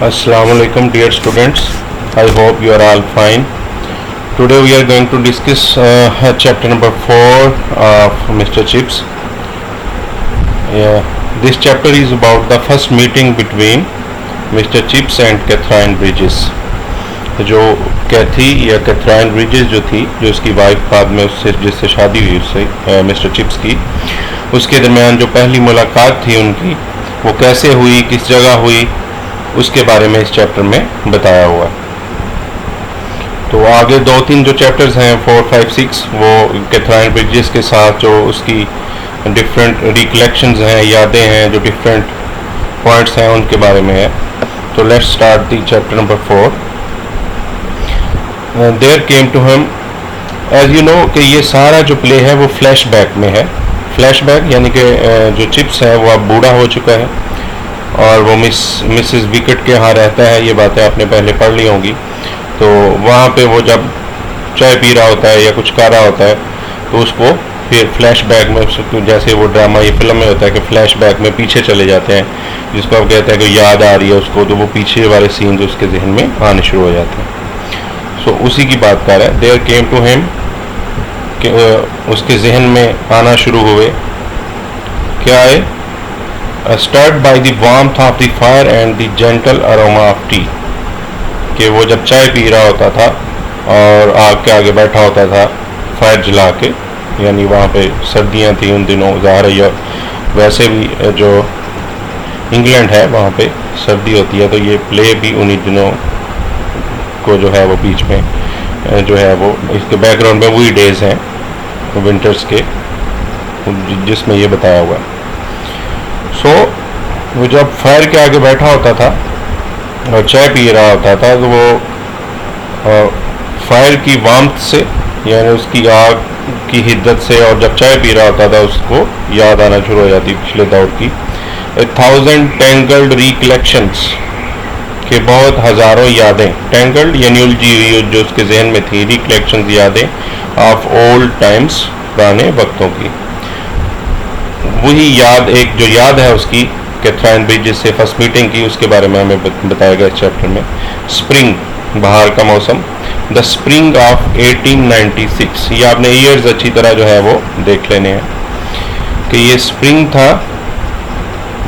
Assalamu alaikum dear students. I hope you are all fine. Today we are going to discuss chapter number 4 of Mr. Chips. This chapter is about the first meeting between Mr. Chips and Catherine Bridges. जो कैथी या Catherine bridges जो थी, जो उसकी wife बाद में उससे जिससे शादी हुई उससे मिस्टर चिप्स की, उसके दरमियान जो पहली मुलाकात थी उनकी, वो कैसे हुई, किस जगह हुई, उसके बारे में इस चैप्टर में बताया हुआ है। तो आगे 2-3 जो चैप्टर्स हैं 4, 5, 6 वो कैथराइन ब्रिजेस के साथ जो उसकी डिफरेंट रिकलेक्शंस हैं, यादें हैं, जो डिफरेंट पॉइंट्स हैं उनके बारे में है। तो let's start the chapter number 4। There came to him, as you know कि ये सारा जो प्ले है वो फ्लैशबैक में है। फ्लैशबैक यानी कि जो चिप्स है वो अब बूढ़ा हो चुका है और वो मिसेस विकेट के यहाँ रहता है। ये बातें आपने पहले पढ़ ली होंगी। तो वहाँ पे वो जब चाय पी रहा होता है या कुछ कर रहा होता है तो उसको फिर फ्लैशबैक में, जैसे वो ड्रामा ये फिल्म में होता है कि फ्लैशबैक में पीछे चले जाते हैं, जिसको आप कहते हैं कि याद आ रही है उसको, तो वो पीछे वाले सीन्स उसके जहन में आने शुरू हो जाते हैं। सो उसी की बात कर रहा है। देयर केम टू हिम कि उसके जहन में आना शुरू हुए। क्या है? stirred by the warmth of the fire and the gentle aroma of tea, कि वो जब चाय पी रहा होता था और आग के आगे बैठा होता था फायर जला के, यानी वहाँ पे सर्दियाँ थी उन दिनों, ज़ाहिर है, या वैसे भी जो इंग्लैंड है वहाँ पे सर्दी होती है, तो ये प्ले भी उन्हीं दिनों को जो है वो बीच में जो है वो इसके बैकग्राउंड में वही डेज हैं विंटर्स के जिसमें ये बताया हुआ है। सो वो जब फायर के आगे बैठा होता था और चाय पी रहा होता था तो वो फायर की वार्मथ से, यानी उसकी आग की हिद्दत से, और जब चाय पी रहा होता था उसको याद आना शुरू हो जाती पिछले दौर की। 1000 टैंगल्ड रिकलेक्शंस, के बहुत हज़ारों यादें, टैंगल्ड यानी उलझी हुई जो उसके जहन में थी, रिकलेक्शंस यादें ऑफ ओल्ड टाइम्स, पुराने वक्तों की। वही याद, एक जो याद है उसकी कैथराइन ब्रिजेस से फर्स्ट मीटिंग की, उसके बारे में हमें बताया गया इस चैप्टर में। स्प्रिंग, बाहर का मौसम, द स्प्रिंग ऑफ 1896, ये आपने ईयर्स अच्छी तरह जो है वो देख लेने हैं कि ये स्प्रिंग था,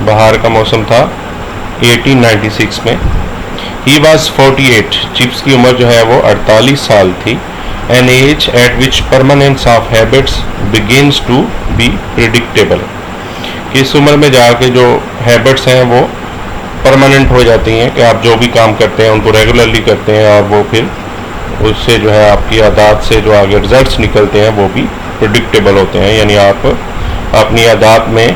बाहर का मौसम था 1896 में। ही वॉज 48, चिप्स की उम्र जो है वो 48 साल थी। An age at which permanence of habits begins to be predictable, कि इस उम्र में जाके जो हैबिट्स हैं वो परमानेंट हो जाती हैं, कि आप जो भी काम करते हैं उनको रेगुलरली करते हैं और वो फिर उससे जो है आपकी आदत से जो आगे रिजल्ट्स निकलते हैं वो भी प्रिडिक्टेबल होते हैं, यानी आप अपनी आदत में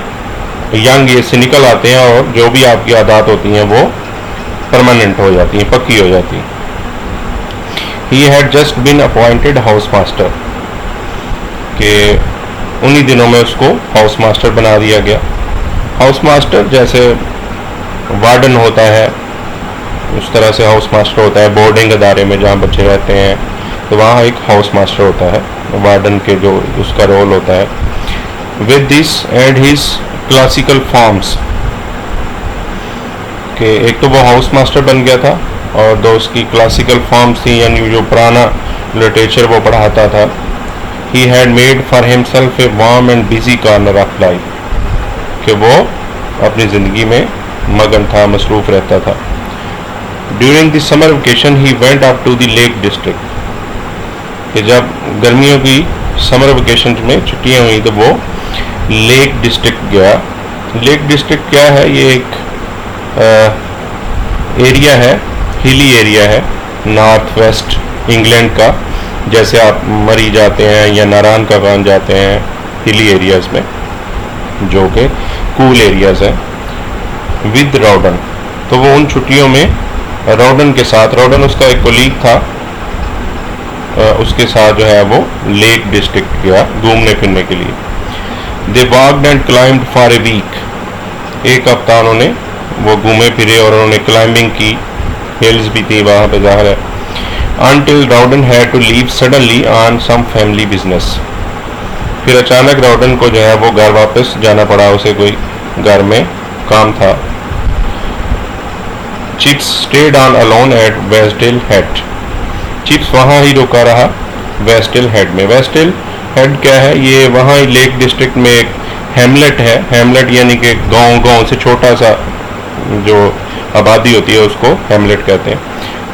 यंग एज से निकल आते हैं और जो भी आपकी आदत होती हैं वो परमानेंट हो जाती हैं, पक्की हो जाती हैं। He had just been appointed house master, के उन्हीं दिनों में उसको हाउस मास्टर बना दिया गया। हाउस मास्टर जैसे वार्डन होता है उस तरह से हाउस मास्टर होता है बोर्डिंग अदारे में जहाँ बच्चे रहते हैं, तो वहाँ एक हाउस मास्टर होता है, वार्डन के जो उसका रोल होता है। With this and his classical forms, कि एक तो वो हाउस मास्टर बन गया था और दो उसकी क्लासिकल फॉर्म्स थी, यानी जो पुराना लिटरेचर वो पढ़ाता था। He had made for himself a warm and busy corner of life, कि वो अपनी ज़िंदगी में मगन था, मसरूफ़ रहता था। During the summer vacation he went up to the lake district, कि जब गर्मियों की समर वेकेशन में छुट्टियाँ हुई तो वो लेक डिस्ट्रिक्ट गया। लेक डिस्ट्रिक्ट क्या है? ये एक एरिया है, हिली एरिया है नॉर्थ वेस्ट इंग्लैंड का, जैसे आप मरी जाते हैं या नारायण का गांव जाते हैं हिली एरियाज़ में जो कि कूल एरियाज़ हैं। विद रॉडन, तो वो उन छुट्टियों में रॉडन के साथ, रॉडन उसका एक कोलीग था, उसके साथ जो है वो लेक डिस्ट्रिक्ट गया घूमने फिरने के लिए। They walked and climbed for a week, एक हफ्ता उन्होंने वो घूमे फिरे और उन्होंने क्लाइंबिंग की, हिल्स भी थी वहाँ पे ज़ाहिर है। Until Rowden had to leave suddenly on some family business, फिर अचानक रॉडन को जो है वो घर वापस जाना पड़ा, उसे कोई घर में काम था। Chips stayed on alone at Wasdale Head. Chips वहाँ ही रुका रहा वेस्टडेल हेड में। वेस्टडेल हेड क्या है? ये वहाँ ही लेक डिस्ट्रिक्ट में एक हेमलेट है। हेमलेट यानी कि गांव से छोटा सा जो आबादी होती है उसको हेमलेट कहते हैं।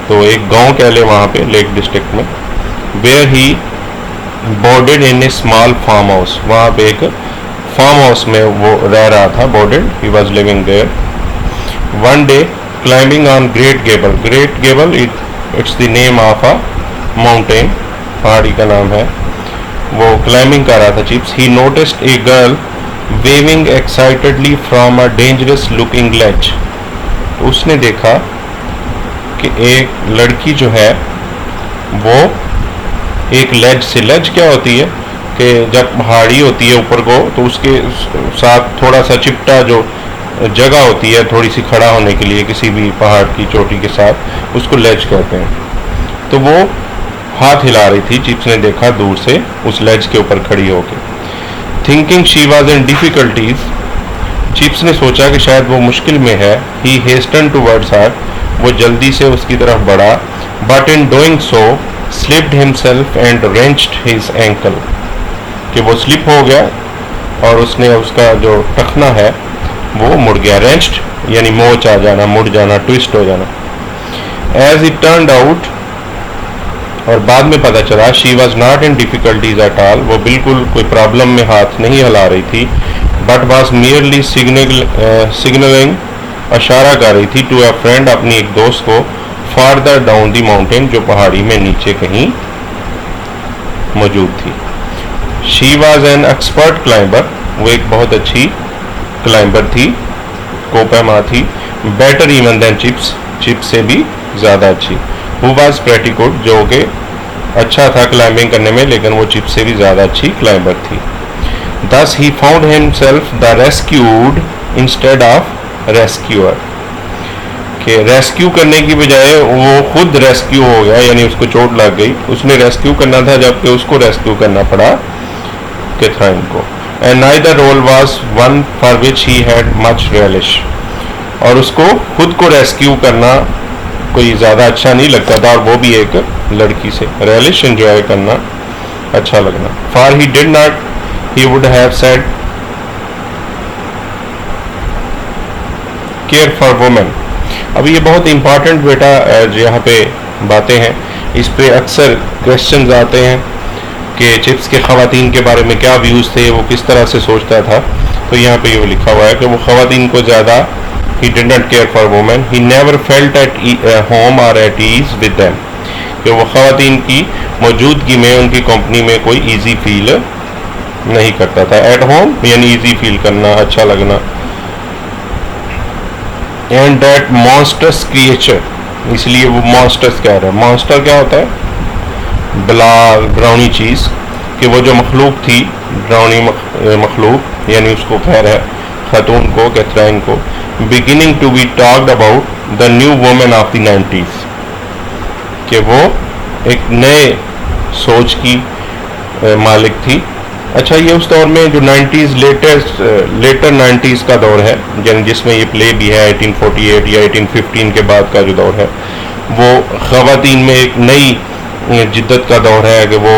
तो एक गांव कह ले वहाँ पे लेक डिस्ट्रिक्ट में। Where he boarded in a small farm house. वहाँ पे एक फार्म हाउस में वो रह रहा था। Boarded, he was living there. One day climbing on Great Gable. Great Gable it's the name of a mountain, पहाड़ी का नाम है। वो क्लाइंबिंग कर रहा था Chips. He noticed a girl waving excitedly from a dangerous looking ledge. उसने देखा कि एक लड़की जो है वो एक लेज से, लेज क्या होती है कि जब पहाड़ी होती है ऊपर को तो उसके साथ थोड़ा सा चिपटा जो जगह होती है थोड़ी सी खड़ा होने के लिए किसी भी पहाड़ की चोटी के साथ, उसको लेज कहते हैं। तो वो हाथ हिला रही थी। चिप्स ने देखा दूर से उस लेज के ऊपर खड़ी होके। Thinking she was in difficulties, chips ने सोचा कि शायद वो मुश्किल में है। ही हेस्टन टूवर्ड्स हर, वो जल्दी से उसकी तरफ बढ़ा। But in doing so slipped himself and wrenched his ankle, कि वो स्लिप हो गया और उसने उसका जो टखना है वो मुड़ गया। रेंच्ड यानी मोच आ जाना, मुड़ जाना, ट्विस्ट हो जाना। एज इट टर्न्ड आउट, और बाद में पता चला, she was not in difficulties at all, वो बिल्कुल कोई प्रॉब्लम में हाथ नहीं हिला रही थी। बट वॉज मियरली सिग्नलिंग, इशारा कर रही थी, टू अ फ्रेंड, अपनी एक दोस्त को, फार्दर डाउन द माउंटेन, जो पहाड़ी में नीचे कहीं मौजूद थी। She was an expert climber, वो एक बहुत अच्छी क्लाइंबर थी, कोपैमा थी। Better even than Chips, Chips से भी ज़्यादा अच्छी। हु वॉज प्रेटी गुड, जो कि अच्छा था क्लाइंबिंग करने में, लेकिन वो चिप्स से भी ज़्यादा अच्छी क्लाइंबर थी। Thus he found himself the rescued instead of rescuer, कि रेस्क्यू करने की बजाय वो खुद रेस्क्यू हो गया, यानी उसको चोट लग गई। उसने रेस्क्यू करना था जबकि उसको रेस्क्यू करना पड़ा कैथरीन को। And neither role was one for which he had much relish, और उसको खुद को रेस्क्यू करना कोई ज़्यादा अच्छा नहीं लगता था, और वो भी एक लड़की से। रियलिश एंजॉय करना, अच्छा लगना। For he did not, he would have said care for women। अब ये बहुत इंपॉर्टेंट बेटा यहाँ पे बातें हैं, इस पे अक्सर क्वेश्चंस आते हैं कि चिप्स के ख़वातीन के बारे में क्या व्यूज़ थे, वो किस तरह से सोचता था। तो यहाँ पे ये लिखा हुआ है कि वो ख़वातीन को ज़्यादा he did not care for women, he never felt at home or at ease with them, कि वो ख़वातीन की मौजूदगी में, उनकी कंपनी में कोई ईजी फील नहीं करता था। एट होम यानी इजी फील करना, अच्छा लगना। एंड दैट मॉन्स्टर्स क्रिएचर, इसलिए वो मॉन्स्टर्स कह रहे हैं। मॉन्स्टर क्या होता है? डरावनी चीज़, कि वो जो मखलूक थी, डरावनी मखलूक, यानी उसको कह रहा है खातून को, कैथरीन को। Beginning to be talked about the new women of the 90s, कि वो एक नए सोच की मालिक थी। अच्छा, ये उस दौर में जो 90s लेटर 90s का दौर है, यानी जिसमें ये प्ले भी है 1848 या 1815 के बाद का जो दौर है, वो ख़वातीन में एक नई जिद्दत का दौर है कि वो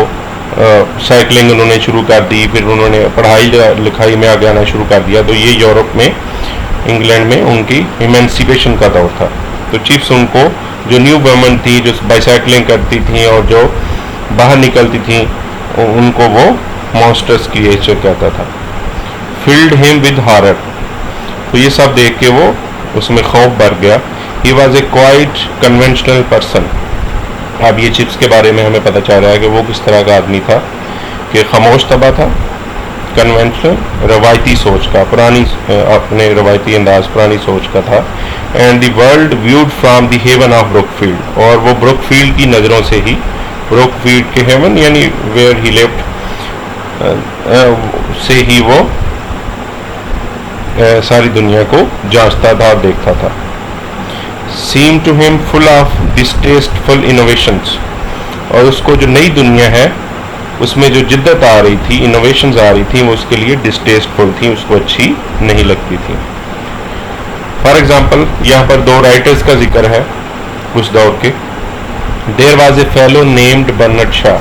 साइकिलिंग उन्होंने शुरू कर दी, फिर उन्होंने पढ़ाई लिखाई में आगे आना शुरू कर दिया। तो ये यूरोप में, इंग्लैंड में उनकी इमेंसिपेशन का दौर था। तो चिप्स उनको, जो न्यू वुमेन थी, जो बाईसाइकिलिंग करती थी और जो बाहर निकलती थी, उनको वो मॉन्स्टर्स क्रिएचर कहता था। फिल्ड हिम विद हॉरर, तो ये सब देख के वो उसमें खौफ भर गया। He was a quite conventional person. अब ये चिप्स के बारे में हमें पता चल रहा है कि वो किस तरह का आदमी था, कि खामोश तबा था, कन्वेंशनल, रवायती सोच का, पुरानी अपने रवायती अंदाज, पुरानी सोच का था। And the world viewed from the haven of Brookfield, और वो ब्रुकफील्ड की नज़रों से ही, ब्रुकफील्ड के हेवन यानी वेयर ही लिव्ड, से ही वो सारी दुनिया को जांचता था और देखता था। Seem to him full of distasteful innovations, और उसको जो नई दुनिया है उसमें जो जिद्दत आ रही थी, इनोवेशंस आ रही थी, वो उसके लिए डिस्टेस्टफुल थी, उसको अच्छी नहीं लगती थी। फॉर एग्जाम्पल यहाँ पर दो राइटर्स का जिक्र है उस दौर के। There was a fellow named Bernard Shaw.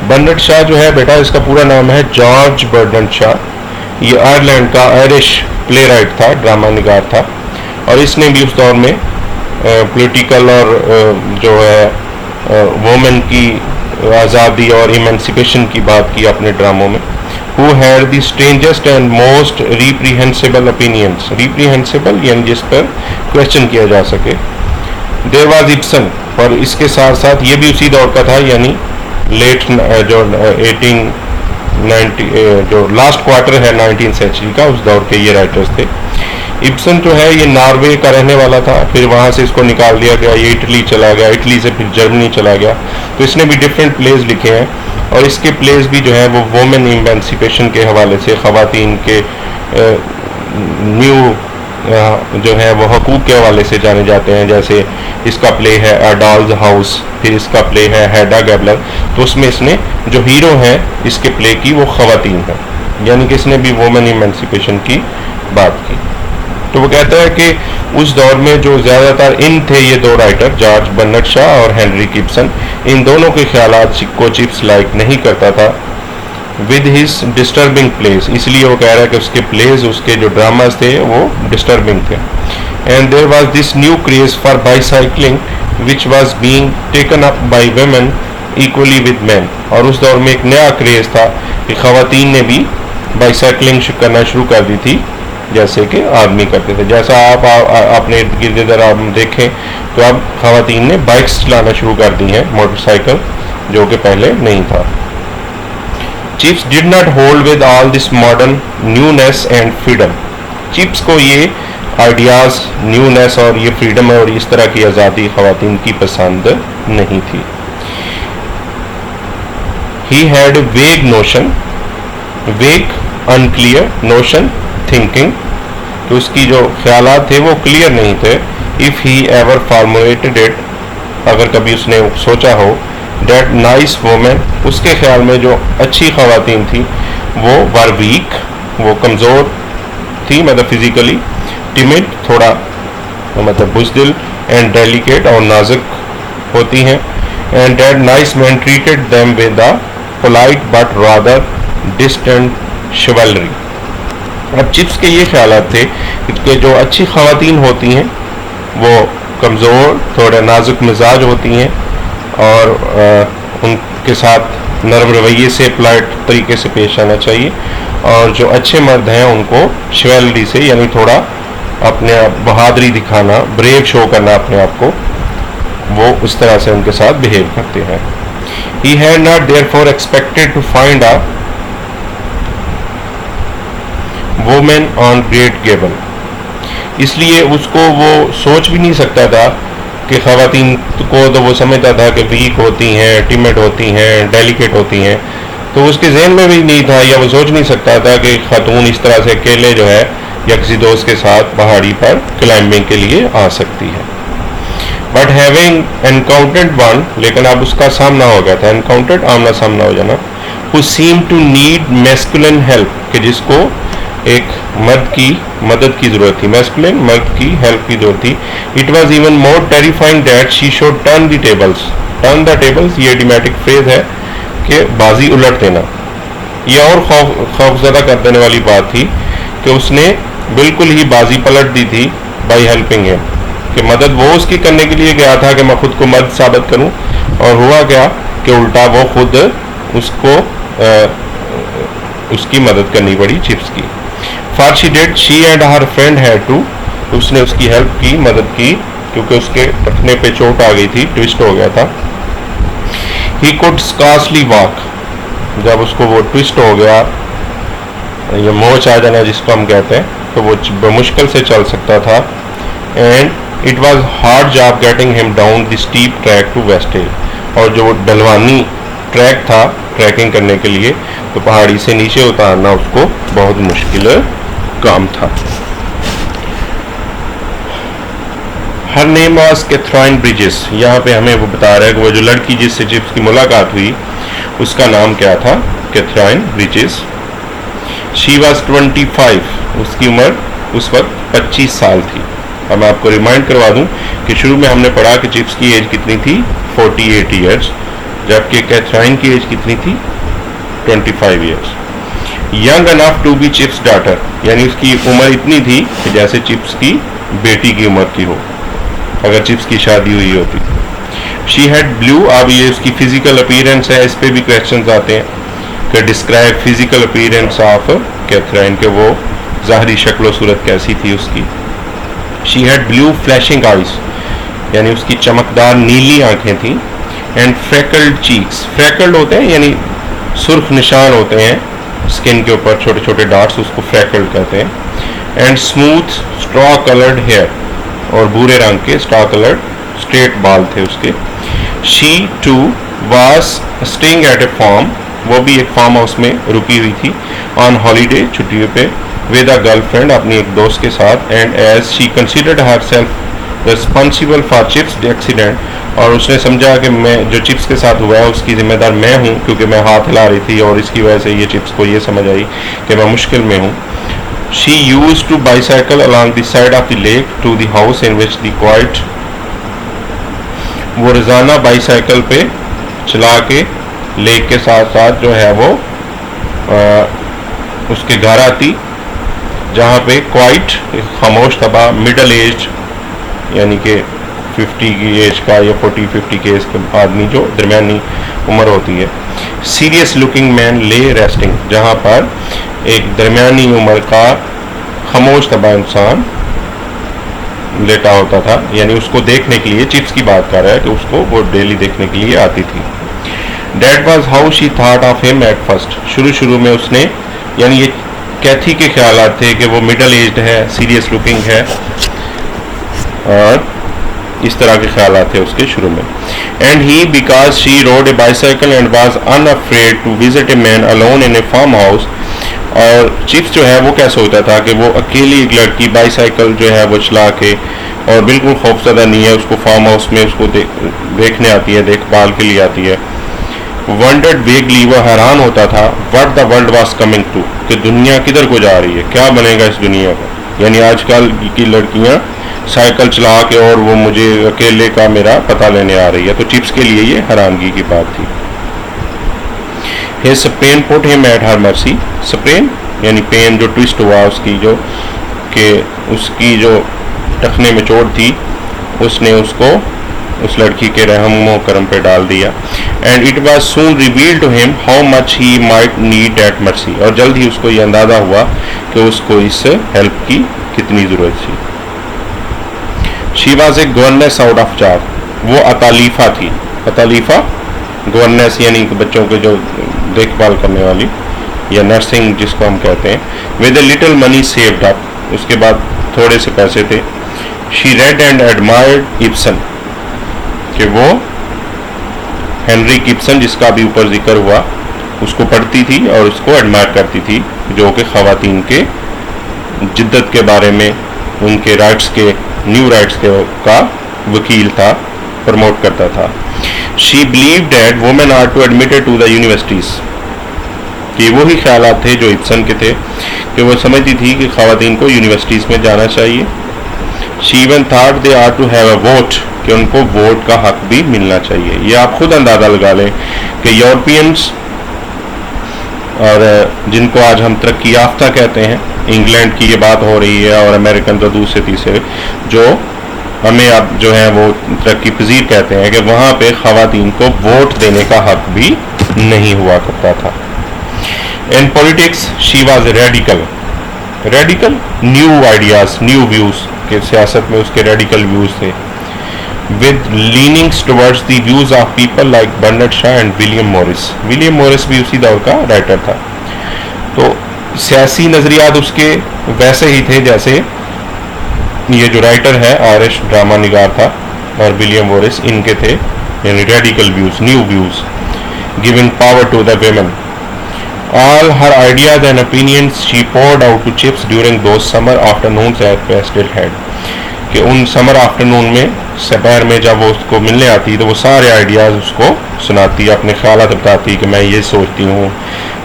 Bernard Shaw जो है बेटा, इसका पूरा नाम है जॉर्ज बर्नर्ड शाह। ये आयरलैंड का आयरिश प्ले राइट था, ड्रामा निगार था, और इसने भी उस दौर में पॉलिटिकल और जो है वोमेन की आज़ादी और इमेंसिपेशन की बात की अपने ड्रामों में। Who had the strangest and most reprehensible opinions, reprehensible यानी जिस पर क्वेश्चन किया जा सके। There was Ibsen, और इसके साथ साथ ये भी उसी दौर का था, यानी लेट जो 1890 जो लास्ट क्वार्टर है 19th सेंचुरी का, उस दौर के ये राइटर्स थे। इब्सन जो है ये नॉर्वे का रहने वाला था, फिर वहाँ से इसको निकाल दिया गया, ये इटली चला गया, इटली से फिर जर्मनी चला गया। तो इसने भी डिफरेंट प्लेज लिखे हैं, और इसके प्लेज भी जो है वो वोमेन इमेंसिपेशन के हवाले से, ख़वातीन के न्यू जो है वो हकूक़ के हवाले से जाने जाते हैं। जैसे इसका प्ले है अ डॉल्स हाउस, फिर इसका प्ले है हेडा गैबलर। तो उसमें इसने जो हीरो हैं इसके प्ले की वो ख़वातीन है, यानी कि इसने भी वोमेन इमेंसिपेशन की बात की। तो वो कहता है कि उस दौर में जो ज़्यादातर इन थे ये दो राइटर, जॉर्ज बर्नर्ड शाह और हेनरिक इब्सन, इन दोनों के ख्यालात को चिप्स लाइक नहीं करता था विद हिज डिस्टर्बिंग प्लेस। इसलिए वो कह रहा है कि उसके प्लेस, उसके जो ड्रामाज थे वो डिस्टर्बिंग थे। And there was this new craze for bicycling which was being taken up by women equally with men. और उस दौर में एक नया क्रेज था कि ख़वातीन ने भी बाईसाइकिलिंग करना शुरू कर दी थी, जैसे कि आदमी करते थे। जैसा आप अपने इर्द गिर्द इधर आप देखें तो अब ख़वातीन ने बाइक्स चलाना शुरू कर दी हैं, मोटरसाइकिल, जो कि पहले नहीं था। Chips did not hold with all this modern newness and freedom. Chips को ये आइडियाज़, न्यूनेस और ये फ्रीडम और इस तरह की आज़ादी ख़वातीन की पसंद नहीं थी। ही हैड वेग नोशन, वेग अनक्लियर नोशन थिंकिंग, तो उसकी जो ख्यालात थे वो क्लियर नहीं थे। If he ever formulated it, अगर कभी उसने सोचा हो, डेट नाइस वोमेन, उसके ख्याल में जो अच्छी ख़वातीन थी वो वर वीक, वो कमज़ोर थी, मतलब फिज़िकली, टिमिड, थोड़ा मतलब बुज़दिल, एंड डेलिकेट, और नाजुक होती हैं। And that nice man treated them with the polite but rather distant chivalry. अब चिप्स के ये ख्यालात थे कि जो अच्छी ख़वातीन होती हैं वो कमज़ोर, थोड़े नाजुक मिजाज होती हैं, और उनके साथ नरम रवैये से, पोलाइट तरीके से पेश आना चाहिए। और जो अच्छे मर्द हैं उनको शिवलरी से, यानी थोड़ा अपने बहादुरी दिखाना, ब्रेव शो करना अपने आप को, वो उस तरह से उनके साथ बिहेव करते हैं। He had not therefore expected to find a woman on Great Gable, इसलिए उसको वो सोच भी नहीं सकता था कि ख़वातीन को, तो वो समझता था कि वीक होती हैं, टिमिड होती हैं, डेलिकेट होती हैं, तो उसके जहन में भी नहीं था, या वो सोच नहीं सकता था कि खातून इस तरह से अकेले जो है या किसी दोस्त के साथ पहाड़ी पर क्लाइंबिंग के लिए आ सकती है। बट हैविंग एनकाउंटर्ड वन, लेकिन अब उसका सामना हो गया था, एनकाउंटर्ड आमना सामना हो जाना, who seem to need masculine help, कि जिसको एक मर्द की मदद की ज़रूरत थी, मैस्कुलिन मर्द की हेल्प की ज़रूरत थी। It was even more terrifying that she should turn the tables. Turn the tables ये इडियोमैटिक फ्रेज है कि बाजी उलट देना। यह और खौफज़दा कर देने वाली बात थी कि उसने बिल्कुल ही बाजी पलट दी थी बाई हेल्पिंग हिम, कि मदद वो उसकी करने के लिए गया था कि मैं खुद को मर्द साबित करूं, और हुआ क्या कि उल्टा वो खुद उसको उसकी मदद करनी पड़ी चिप्स की। For she did, she and her friend had to, उसने उसकी हेल्प की, मदद की, क्योंकि उसके टखने पे चोट आ गई थी, ट्विस्ट हो गया था। ही कुड स्कार्सली वॉक, जब उसको वो ट्विस्ट हो गया, ये मोच आ जाना जिसको हम कहते हैं, तो वो मुश्किल से चल सकता था। And it was hard job getting him down the steep track to West Hill, और जो ढलवानी ट्रैक था ट्रैकिंग करने के लिए, तो पहाड़ी से नीचे उतारना उसको बहुत मुश्किल काम था। Her name was Katherine Bridges, यहाँ पे हमें वो बता रहा है कि वो जो लड़की जिससे चिप्स की मुलाकात हुई उसका नाम क्या था, कैथरीन ब्रिजेस। शी वाज 25, उसकी उम्र उस वक्त 25 साल थी। अब मैं आपको रिमाइंड करवा दूं कि शुरू में हमने पढ़ा कि चिप्स की एज कितनी थी, 48 ईयर्स, जबकि कैथराइन की एज कितनी थी, 25 years. Young enough to be Chips daughter, यानी उसकी उम्र इतनी थी कि जैसे चिप्स की बेटी की उम्र की हो अगर चिप्स की शादी हुई होती। शी हैड ब्लू, अब ये उसकी फिजिकल अपीयरेंस है, इस पे भी क्वेश्चंस आते हैं कि describe physical appearance of Catherine, के वो ज़ाहरी शक्ल सूरत कैसी थी उसकी। She had blue flashing eyes, यानी उसकी चमकदार नीली आंखें थी। एंड फ्रेकल्ड चीक्स, फ्रेकल्ड होते हैं यानी सुर्ख निशान होते हैं स्किन के ऊपर, छोटे छोटे डॉट्स, उसको फ्रेकल्ड कहते हैं। And smooth straw coloured hair, और भूरे रंग के स्ट्रॉ कलर्ड स्ट्रेट बाल थे उसके। She too was staying at a farm, वो भी एक फार्म हाउस में रुकी हुई थी, ऑन हॉलीडे, छुट्टियों पे, विद अ गर्लफ्रेंड, अपनी एक दोस्त के साथ। And as she considered herself responsible for Chips accident, और उसने समझा कि मैं जो चिप्स के साथ हुआ है उसकी जिम्मेदार मैं हूँ, क्योंकि मैं हाथ हिला रही थी और इसकी वजह से ये चिप्स को ये समझ आई कि मैं मुश्किल में हूँ। She used to bicycle along the side of the lake to the house in which the quiet, वो रोज़ाना बाईसाइकिल पे चला के लेक के साथ साथ जो है वो उसके घर आती, जहाँ पे क्वाइट खामोश तबा मिडल एज, यानी कि 50 की एज का या 40-50 के एज का आदमी जो दरमियानी उम्र होती है। सीरियस लुकिंग मैन ले रेस्टिंग, जहाँ पर एक दरमियानी उम्र का खामोश तबा इंसान लेटा होता था, यानी उसको देखने के लिए, चिप्स की बात कर रहा है कि उसको वो डेली देखने के लिए आती थी। That was how she thought of him at first, शुरू में उसने, यानी ये कैथी के ख्यालात थे कि वो मिडल एज्ड है, सीरियस लुकिंग है, और इस तरह के ख्यालात थे उसके शुरू में। And he because she rode a bicycle and was unafraid to visit a man alone in a farm house, और चिप्स जो है वो क्या सोचता था कि वो अकेली एक लड़की बाईसाइकिल जो है वो चला के, और बिल्कुल खौफजदा नहीं है, उसको फार्म हाउस में उसको देखने आती है, देखभाल के लिए आती है। वंडर्ड वेगली, वो हैरान होता था, what the world was coming to, कि दुनिया किधर को जा रही है, क्या बनेगा इस दुनिया का, यानी आजकल की लड़कियां साइकिल चला के और वो मुझे अकेले का मेरा पता लेने आ रही है, तो चिप्स के लिए ये हैरानगी की बात थी। His pain put him at her mercy, Spain यानी पेन जो ट्विस्ट हुआ उसकी, जो कि उसकी जो टखने में चोट थी, उसने उसको उस लड़की के रहम करम पे डाल दिया। And it was soon reveal to him how much he might need that mercy, और जल्द ही उसको ये अंदाजा हुआ कि उसको इस हेल्प की कितनी ज़रूरत थी। She was a governance out of job, वो अतालीफा थी, अतालीफा गवर्नेस यानी बच्चों के जो देखभाल करने वाली, या नर्सिंग जिसको हम कहते हैं। With a little money saved up, उसके बाद थोड़े से पैसे थे। She red and admired Ibsen, कि वो हेनरी गिब्सन जिसका भी ऊपर जिक्र हुआ उसको पढ़ती थी और उसको एडमायर करती थी, जो कि ख़वातीन के जिद्दत के बारे में, उनके राइट्स के, न्यू राइट्स के का वकील था, प्रमोट करता था। She believe that women are to admitted to the universities, कि वही ख्यालात थे जो इब्सन के थे, कि वो समझती थी कि ख़वातीन को यूनिवर्सिटीज़ में जाना चाहिए। She even thought they are to have a vote, कि उनको वोट का हक भी मिलना चाहिए। ये आप खुद अंदाज़ा लगा लें कि यूरोपियंस, और जिनको आज हम तरक्की याफ्ता कहते हैं, इंग्लैंड की ये बात हो रही है, और अमेरिकन तो दूसरे तीसरे, जो हमें अब जो है वो तरक्की पजीर कहते हैं, कि वहाँ पे ख़वातीन को वोट देने का हक भी नहीं हुआ करता था। In politics she was radical, radical new ideas, new views, के सियासत में उसके रेडिकल व्यूज़ थे। With leanings towards the views of people like Bernard Shaw and William Morris, William Morris भी उसी दौर का राइटर था। तो सियासी नज़रियात उसके वैसे ही थे जैसे ये जो राइटर है आयरिश ड्रामा निगार था, और विलियम मॉरिस इनके थे, यानी radical views, new views. Giving power to the women, all her ideas and opinions she poured out to Chips during those summer afternoons at Westdale Head, कि उन summer afternoon में, दोपहर में जब वो उसको मिलने आती तो वो सारे आइडियाज़ उसको सुनाती, अपने ख्यालात बताती कि मैं ये सोचती हूँ,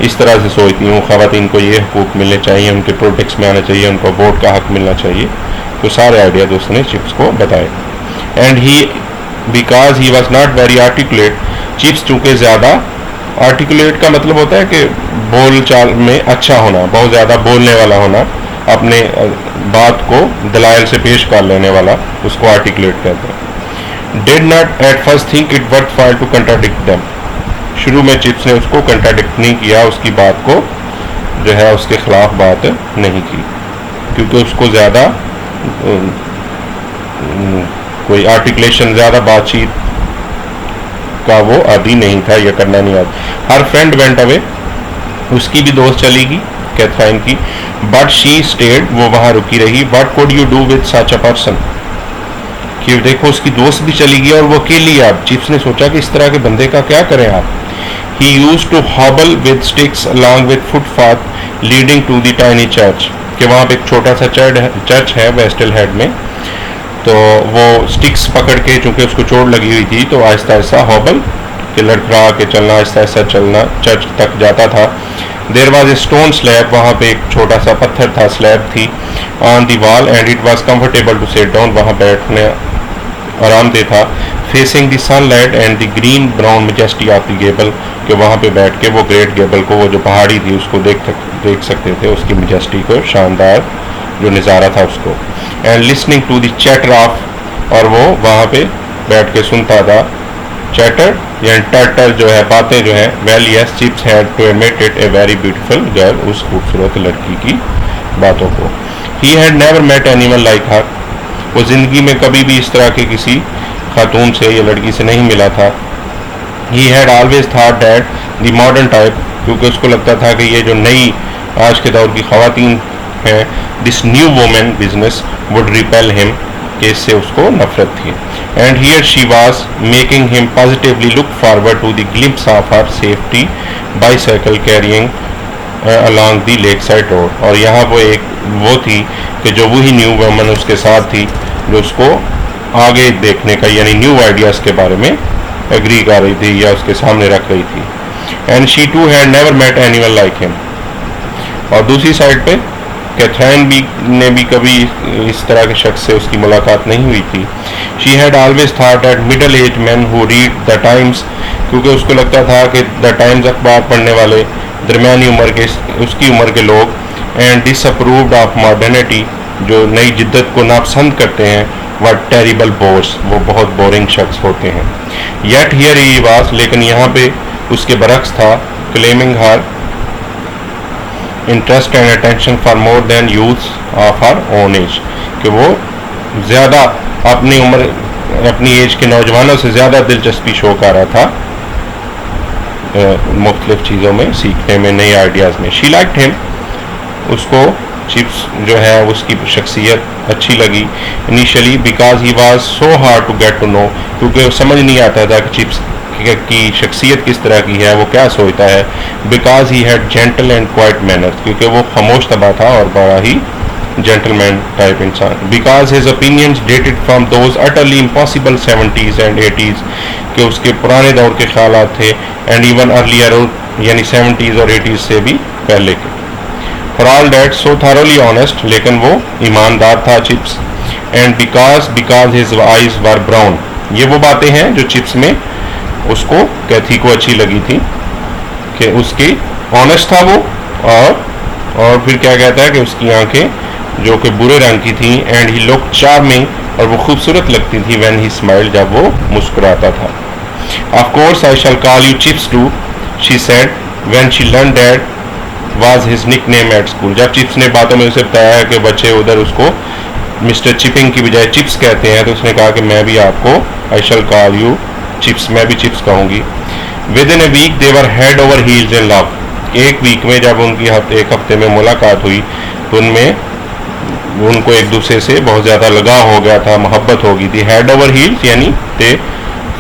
इस तरह से सोचती हूँ, ख़वातीन को ये हकूक़ मिलने चाहिए, उनके प्रोटेक्ट्स में आना चाहिए, उनको वोट का हक मिलना चाहिए। तो सारे आइडियाज उसने चिप्स को बताए। And he because he was not very articulate, chips चूँकि ज़्यादा आर्टिकुलेट का मतलब होता है कि बोल चाल में अच्छा होना, बहुत ज़्यादा बोलने वाला होना, अपने बात को दलाइल से पेश कर लेने वाला, उसको आर्टिकुलेट कहते हैं। Did not at first think it worth while to contradict them, शुरू में चिप्स ने उसको कंट्राडिक्ट नहीं किया, उसकी बात को जो है उसके खिलाफ बात नहीं की, क्योंकि उसको ज़्यादा कोई आर्टिकुलेशन, ज़्यादा बातचीत का वो आदि नहीं था, या करना नहीं आता। हर फ्रेंड वेंट अवे, उसकी भी दोस्त चली गई कैथराइन की, बट शी स्टेड, वो वहाँ रुकी रही। What could you do with such a person, कि देखो उसकी दोस्त भी चली गई और वो अकेली। आप चिप्स ने सोचा कि इस तरह के बंदे का क्या करें आप। He use to hobble with sticks along with footpath leading to the tiny church, कि वहाँ पे एक छोटा सा चर्च है वेस्टल हेड में, तो वो स्टिक्स पकड़ के, चूंकि उसको चोट लगी हुई थी, तो आहिस्ता आहिस्ता हॉबल के लड़खड़ा के चलना, आहिस्ता आहिस्ता चलना चर्च तक जाता था। There was a stone slab, वहाँ पे एक छोटा सा पत्थर था, स्लैब थी on the wall, and it was comfortable to set down, वहाँ बैठने आरामदेह था। Facing the sunlight and the green brown majesty of the Gable, कि वहाँ पे बैठ के वो ग्रेट गेबल को, वो जो पहाड़ी थी उसको देख सकते थे, उसकी मेजेस्टी को, शानदार जो नज़ारा था उसको। And listening to the chatter of, और वो वहाँ पे बैठ के सुनता था चैटर या टर्टर जो है, बातें जो है। Well yes, Chips had to admit it a very beautiful girl, उस खूबसूरत लड़की की बातों को। He had never met anyone like her, वो ज़िंदगी में कभी भी इस तरह के किसी खातून से या लड़की से नहीं मिला था। He had always thought that the modern type, क्योंकि उसको लगता था कि ये जो नई आज के दौर की ख़वातीन हैं, this new women business would repel him, कि इससे उसको नफरत थी। And here she was making him positively look forward to the glimpse of her safety bicycle carrying along the lake side road, और यहाँ वो थी कि जो वही न्यू वुमन उसके साथ थी, जो उसको आगे देखने का, यानी न्यू आइडियाज़ के बारे में एग्री कर रही थी या उसके सामने रख रही थी। And she too had never met anyone like him, और दूसरी साइड पे कैथराइन ने भी कभी इस तरह के शख्स से उसकी मुलाकात नहीं हुई थी। She had always thought that middle age man who read the times, क्योंकि उसको लगता था कि द टाइम्स अखबार पढ़ने वाले दरमियानी उम्र के, उसकी उम्र के लोग, एंड डिसअप्रूव्ड ऑफ मॉडर्निटी, जो नई जिद्दत को नापसंद करते हैं, व टेरिबल बोर्स, वो बहुत बोरिंग शख्स होते हैं। येट हियर ही वाज, लेकिन यहाँ पे उसके बरक्स था, claiming her interest and attention for more than youths of her own age, कि वो ज़्यादा अपनी उम्र, अपनी एज के नौजवानों से ज़्यादा दिलचस्पी शो कर रहा था मुख्तलिफ चीज़ों में, सीखने में, नए आइडियाज़ में। शी लाइक्ड हिम, उसको चिप्स जो है उसकी शख्सियत अच्छी लगी initially, because he was so hard to get to know, क्योंकि समझ नहीं आता था कि चिप्स की शख्सियत किस तरह की है, वो क्या सोचता है। Because he had gentle and quite manners, क्योंकि वो खामोश तबा था और बड़ा ही जेंटलमैन टाइप इंसान। Because his opinions dated from those utterly impossible 70s and 80s, के उसके पुराने दौर के ख्यालात थे, एंड इवन अर्लियर, यानी 70s और 80s से भी पहले के। For all that so thoroughly honest, लेकिन वो ईमानदार था chips. And because his eyes were brown, ये वो बातें हैं जो चिप्स में उसको, कैथी को अच्छी लगी थी कि उसकी ऑनेस्ट था वो, और फिर क्या कहता है कि उसकी आंखें जो कि बुरे रंग की थी, एंड ही लुक चार्मिंग, और वो खूबसूरत लगती थी, व्हेन ही स्माइल, जब वो मुस्कुराता था। Of course I shall call you Chips too, she said when she learn that was his nickname at school, जब चिप्स ने बातों में उसे बताया कि बच्चे उधर उसको मिस्टर चिपिंग की बजाय चिप्स कहते हैं, तो उसने कहा कि मैं भी आपको I shall call you Chips, मैं भी चिप्स कहूँगी। Within a week they were head over heels in love, एक वीक में जब उनकी एक हफ्ते में मुलाकात हुई, तो उनमें उनको एक दूसरे से बहुत ज़्यादा लगाव हो गया था, मोहब्बत हो गई थी। हेड ओवर हील्स यानी they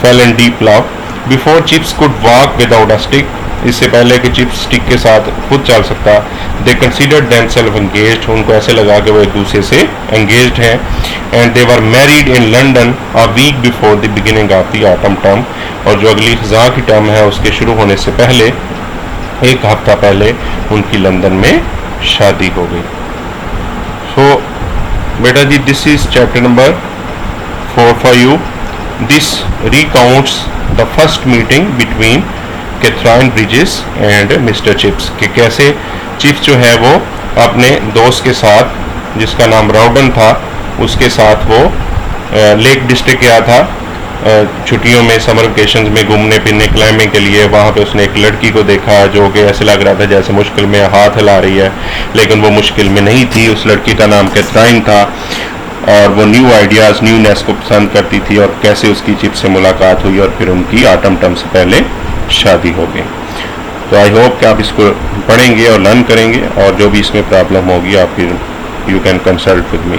fell in deep love. Before Chips could walk without a stick, इससे पहले कि चिप्स स्टिक के साथ खुद चल सकता। दे कंसिडर्ड देमसेल्फ एंगेज्ड, उनको ऐसे लगा कि वो एक दूसरे से एंगेज्ड हैं। And they were married in London a week before the beginning of the autumn term, और जो अगली खज़ां की टर्म है उसके शुरू होने से पहले एक हफ्ता पहले उनकी लंदन में शादी हो गई। सो बेटा जी, this is chapter number 4 for you. This recounts the first meeting between Katherine Bridges and mister Chips, कि कैसे चिप्स जो है वो अपने दोस्त के साथ, जिसका नाम रॉबन था, उसके साथ वो लेक डिस्ट्रिक्ट गया था छुट्टियों में, समर वेकेशन में घूमने फिरने क्लाइंबिंग के लिए। वहाँ पे उसने एक लड़की को देखा जो कि ऐसे लग रहा था जैसे मुश्किल में हाथ हिला रही है, लेकिन वो मुश्किल में नहीं थी। उस लड़की का नाम कैथरीन था और वो न्यू आइडियाज़, न्यूनेस को पसंद करती थी, और कैसे उसकी चिप्स से मुलाकात हुई और फिर उनकी ऑटम टर्म से पहले शादी हो गई। तो आई होप कि आप इसको पढ़ेंगे और लर्न करेंगे, और जो भी इसमें प्रॉब्लम होगी आप फिर you can consult with me.